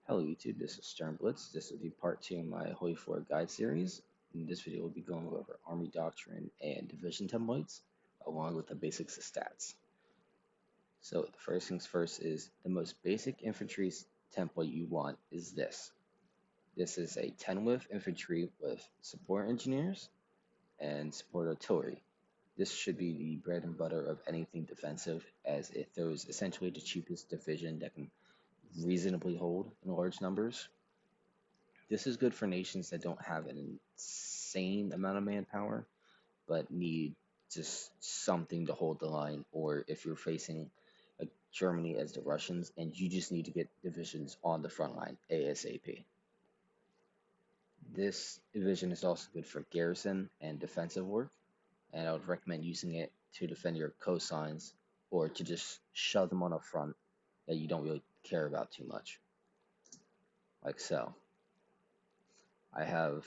Hello YouTube, this is Stern Blitz. This will be part 2 of my HOI4 guide series. In this video, we'll be going over Army Doctrine and Division templates, along with the basics of stats. So the first things first is the most basic infantry template you want is this. This is a 10 width infantry with support engineers and support artillery. This should be the bread and butter of anything defensive, as it throws essentially the cheapest division that can reasonably hold in large numbers. This is good for nations that don't have an insane amount of manpower, but need just something to hold the line, or if you're facing like Germany as the Russians and you just need to get divisions on the front line ASAP. This division is also good for garrison and defensive work, and I would recommend using it to defend your coastline or to just shove them on a front that you don't really care about too much. Like so. I have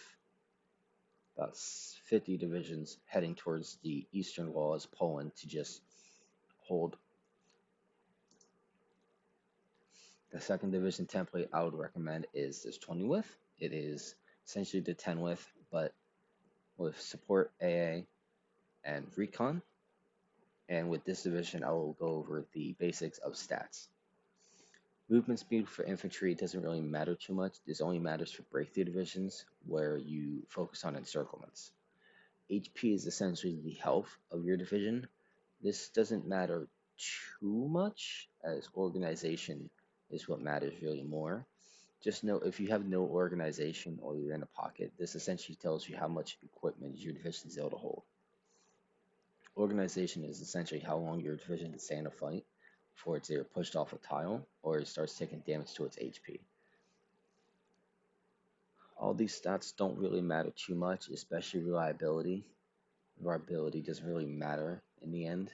about 50 divisions heading towards the eastern wall as Poland to just hold. The second division template I would recommend is this 20 width. It is essentially the 10 width, but with support AA and recon. And with this division, I will go over the basics of stats. Movement speed for infantry doesn't really matter too much. This only matters for breakthrough divisions where you focus on encirclements. HP is essentially the health of your division. This doesn't matter too much, as organization is what matters really more. Just know if you have no organization or you're in a pocket, this essentially tells you how much equipment your division is able to hold. Organization is essentially how long your division can stay in a fight before it's either pushed off a tile or it starts taking damage to its HP. All these stats don't really matter too much, especially reliability. Reliability doesn't really matter in the end.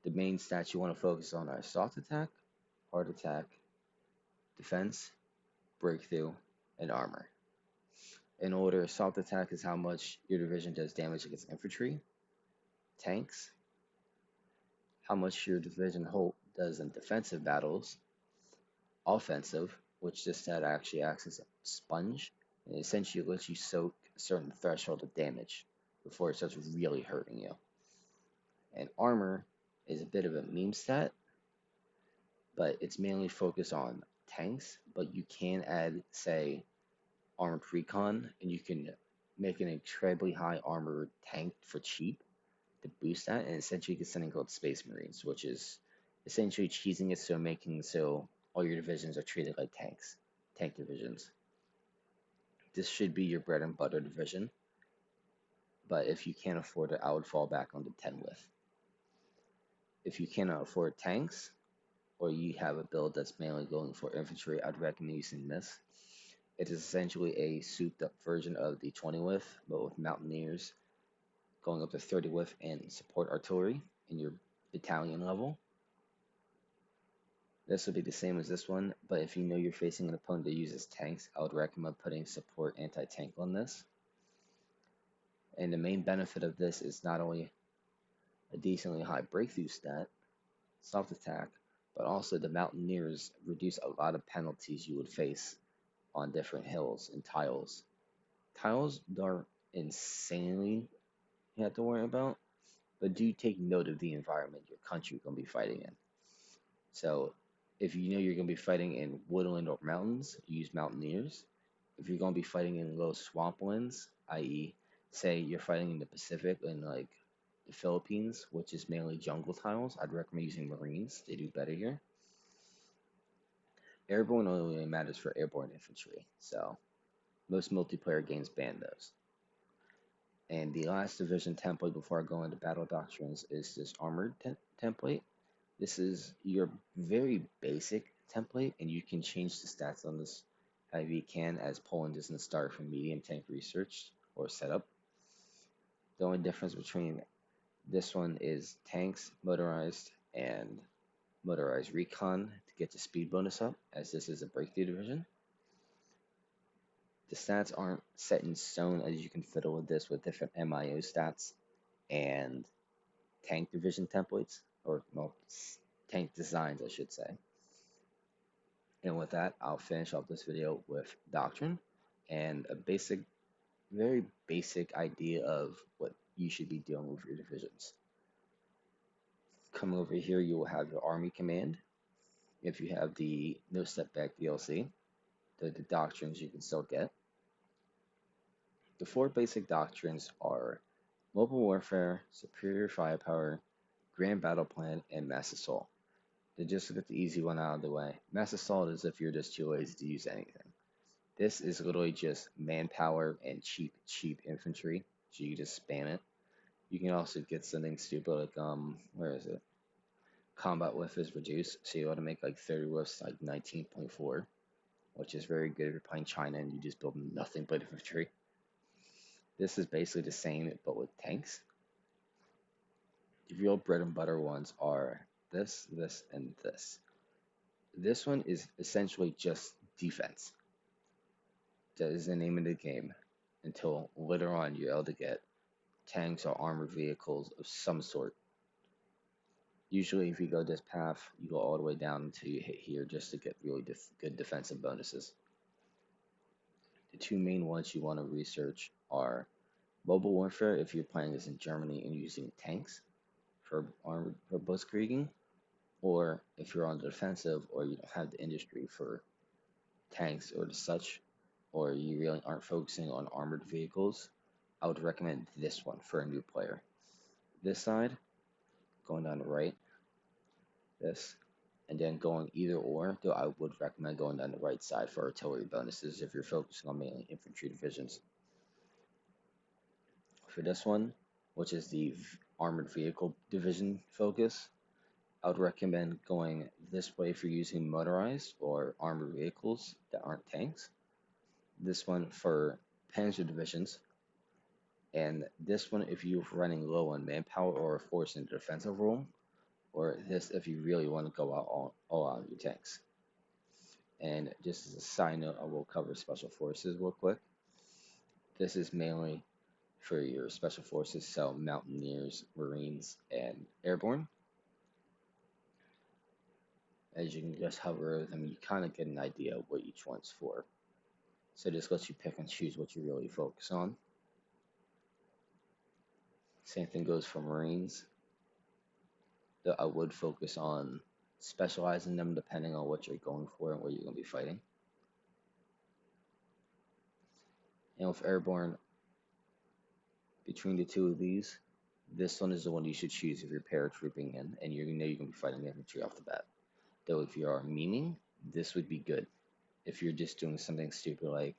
The main stats you want to focus on are soft attack, hard attack, defense, breakthrough, and armor. In order, soft attack is how much your division does damage against infantry, tanks, how much your division does in defensive battles, offensive, which this stat actually acts as a sponge, and essentially lets you soak a certain threshold of damage before it starts really hurting you. And armor is a bit of a meme stat, but it's mainly focused on tanks, but you can add, say, armored recon, and you can make an incredibly high armored tank for cheap to boost that, and essentially you get something called Space Marines, which is essentially cheesing it so making so all your divisions are treated like tanks, tank divisions. This should be your bread and butter division, but if you can't afford it, I would fall back on the 10 width. If you cannot afford tanks, or you have a build that's mainly going for infantry, I'd recommend using this. It is essentially a souped up version of the 20 width, but with mountaineers going up to 30 width and support artillery in your battalion level. This will be the same as this one, but if you know you're facing an opponent that uses tanks, I would recommend putting support anti-tank on this. And the main benefit of this is not only a decently high breakthrough stat, soft attack, but also the mountaineers reduce a lot of penalties you would face on different hills and tiles. Tiles aren't insanely you have to worry about, but do take note of the environment your country is going to be fighting in. So if you know you're going to be fighting in woodland or mountains, use mountaineers. If you're going to be fighting in low swamplands, i.e., say you're fighting in the Pacific and like the Philippines, which is mainly jungle tiles, I'd recommend using Marines. They do better here. Airborne only matters for airborne infantry, so most multiplayer games ban those. And the last division template before I go into battle doctrines is this armored template. This is your very basic template, and you can change the stats on this however you can, as Poland doesn't start from medium tank research or setup. The only difference between this one is tanks, motorized, and motorized recon to get the speed bonus up, as this is a breakthrough division. The stats aren't set in stone, as you can fiddle with this with different MIO stats and tank division templates, or well, tank designs, I should say. And with that, I'll finish off this video with doctrine and a basic, very basic idea of what you should be doing with your divisions. Coming over here, you will have your army command. If you have the No Step Back DLC, the doctrines you can still get. The four basic doctrines are mobile warfare, superior firepower, grand battle plan, and mass assault. To just get the easy one out of the way, mass assault is if you're just too lazy to use anything. This is literally just manpower and cheap infantry, so you can just spam it. You can also get something stupid like where is it? Combat whiff is reduced, so you ought to make like 30 whiffs like 19.4, which is very good if you're playing China and you just build nothing but infantry. This is basically the same but with tanks. The real bread and butter ones are this, and this. This one is essentially just defense. That is the name of the game until later on you're able to get tanks or armored vehicles of some sort. Usually if you go this path, you go all the way down until you hit here just to get really good defensive bonuses. The two main ones you want to research are mobile warfare if you're playing this in Germany and using tanks for blitzkrieging, or if you're on the defensive or you don't have the industry for tanks or such, or you really aren't focusing on armored vehicles, I would recommend this one for a new player. This side, going down the right, this, and then going either or, though I would recommend going down the right side for artillery bonuses if you're focusing on mainly infantry divisions. For this one, which is the armored vehicle division focus, I would recommend going this way if you're using motorized or armored vehicles that aren't tanks. This one for panzer divisions, and this one if you're running low on manpower or force in the defensive role, or this if you really want to go out all out of your tanks. And just as a side note, I will cover special forces real quick. This is mainly for your special forces, so mountaineers, marines, and airborne. As you can just hover over them, you kind of get an idea of what each one's for. So this lets you pick and choose what you really focus on. Same thing goes for marines. Though I would focus on specializing them depending on what you're going for and what you're going to be fighting. And with airborne, between the two of these, this one is the one you should choose if you're paratrooping in and you know you're going to be fighting infantry off the bat. Though if you are memeing, this would be good. If you're just doing something stupid like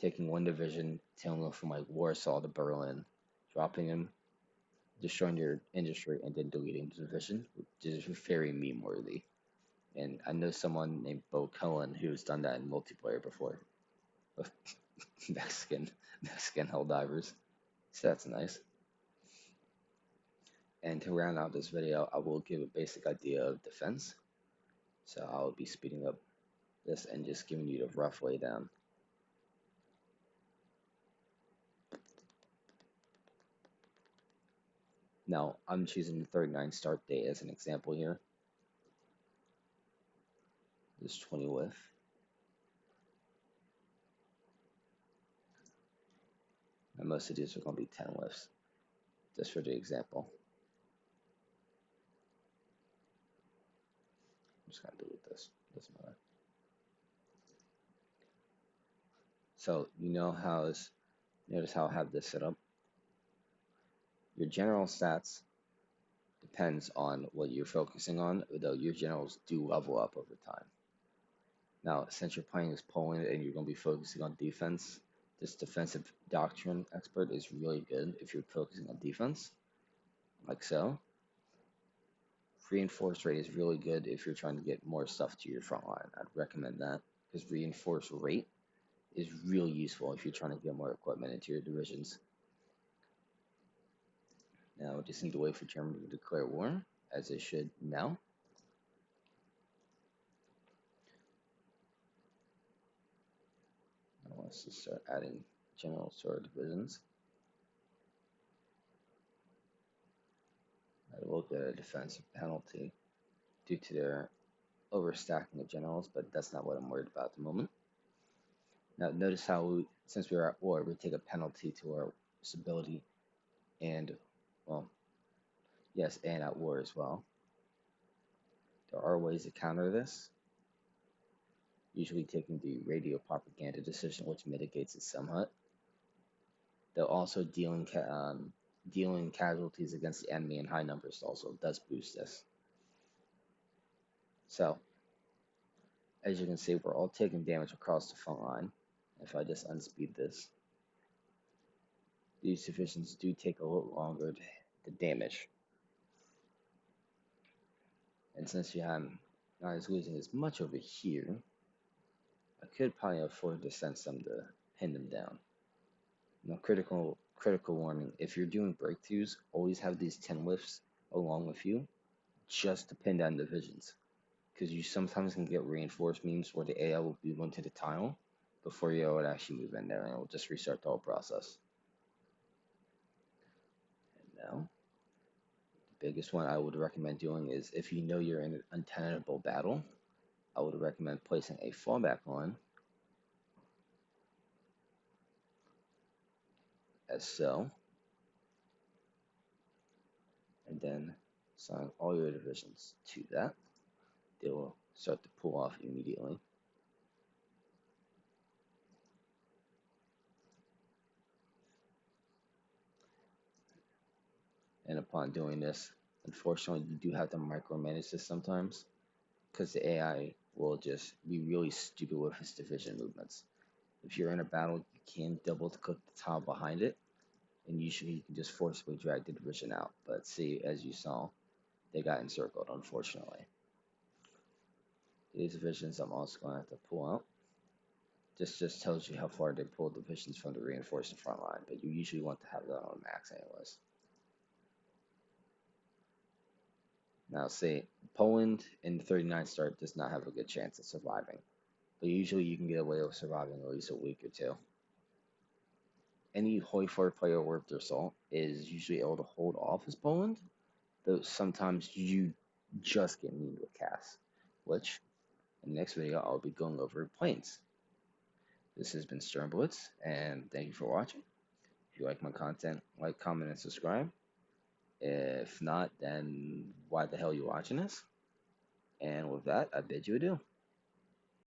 taking one division, taking them from like Warsaw to Berlin, dropping them, destroying your industry, and then deleting the division, which is very meme worthy. And I know someone named Bo Cohen who's done that in multiplayer before. Mexican Helldivers. So that's nice. And to round out this video, I will give a basic idea of defense. So I will be speeding up this and just giving you the rough way down. Now, I'm choosing the 39 start date as an example here. This 20 whiff. And most of these are going to be 10 whiffs, just for the example. I'm just going to delete this. Doesn't matter. So notice how I have this set up. Your general stats depends on what you're focusing on, though your generals do level up over time. Now, since you're playing as Poland and you're going to be focusing on defense, this defensive doctrine expert is really good if you're focusing on defense, like so. Reinforce rate is really good if you're trying to get more stuff to your front line. I'd recommend that because reinforce rate is really useful if you're trying to get more equipment into your divisions. Now, we just need to wait for Germany to declare war, as they should now. I want us to start adding generals to our divisions. I will get a defensive penalty due to their overstacking of generals, but that's not what I'm worried about at the moment. Now, notice how since we're at war, we take a penalty to our stability and, well, yes, and at war as well. There are ways to counter this, usually taking the radio propaganda decision, which mitigates it somewhat. Though also dealing casualties against the enemy in high numbers also does boost this. So, as you can see, we're all taking damage across the front line. If I just unspeed this, these divisions do take a little longer to damage. And since you have not as losing as much over here, I could probably afford to send some to pin them down. Now, critical warning: if you're doing breakthroughs, always have these 10 whiffs along with you, just to pin down divisions. Because you sometimes can get reinforced memes where the AI will move into the tile before you would actually move in there, and it will just restart the whole process. And now, the biggest one I would recommend doing is if you know you're in an untenable battle, I would recommend placing a fallback line, as so, and then assign all your divisions to that. They will start to pull off immediately. And upon doing this, unfortunately, you do have to micromanage this sometimes, because the AI will just be really stupid with its division movements. If you're in a battle, you can double click the tile behind it, and usually you can just forcibly drag the division out. But see, as you saw, they got encircled, unfortunately. These divisions I'm also going to have to pull out. This just tells you how far they pull divisions from the reinforced front line, but you usually want to have that on max anyways. Now, see, Poland in the 39 start does not have a good chance of surviving, but usually you can get away with surviving at least a week or two. Any HOI4 player worth their salt is usually able to hold off as Poland, though sometimes you just get memed with CAS, which in the next video I'll be going over planes. This has been Sternblitz, and thank you for watching. If you like my content, like, comment, and subscribe. If not, then why the hell are you watching this? And with that, I bid you adieu.